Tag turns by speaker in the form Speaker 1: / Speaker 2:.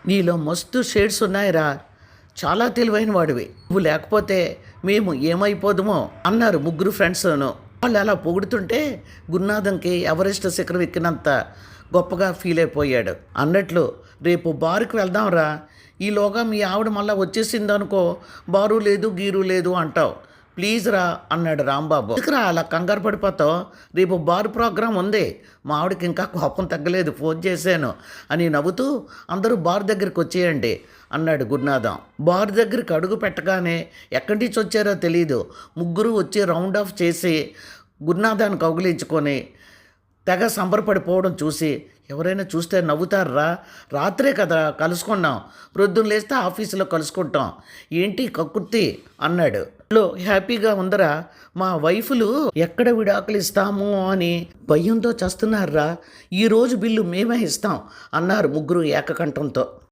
Speaker 1: నీలో మస్తు షేడ్స్ ఉన్నాయిరా, చాలా తెలివైన వాడివి, నువ్వు లేకపోతే మేము ఏమైపోదుమో అన్నారు ముగ్గురు ఫ్రెండ్స్ను. వాళ్ళు అలా పొగుడుతుంటే గురునాథంకి ఎవరెస్ట్ శిఖరం ఎక్కినంత గొప్పగా ఫీల్ అయిపోయాడు. అన్నట్లు రేపు బారుకి వెళ్దాంరా, ఈలోగా మీ ఆవిడ మళ్ళీ వచ్చేసిందనుకో, బారు లేదు గీరు లేదు అంటావు, ప్లీజ్ రా అన్నాడు రాంబాబు. ఎందుకురా అలా కంగారు పడిపోతావు, రేపు బార్ ప్రోగ్రాం ఉంది, మా ఆవిడకి ఇంకా కోపం తగ్గలేదు, ఫోన్ చేశాను అని నవ్వుతూ అందరూ బార్ దగ్గరికి వచ్చేయండి అన్నాడు గురునాథం. బార్ దగ్గరికి అడుగు పెట్టగానే ఎక్కడి నుంచి వచ్చారో తెలీదు, ముగ్గురు వచ్చి రౌండ్ ఆఫ్ చేసి గురునాథాన్ని కౌగిలించుకొని తెగ సంబరపడిపోవడం చూసి ఎవరైనా చూస్తే నవ్వుతారా, రాత్రే కదా కలుసుకున్నాం, ప్రొద్దున లేస్తే ఆఫీసులో కలుసుకుంటాం, ఏంటి కక్కుర్తి అన్నాడు. లో హ్యాపీగా ఉందరా, మా వైఫులు ఎక్కడ విడాకులు ఇస్తాము అని భయంతో చస్తున్నారా, ఈరోజు బిల్లు మేమే ఇస్తాం అన్నారు ముగ్గురు ఏకకంఠంతో.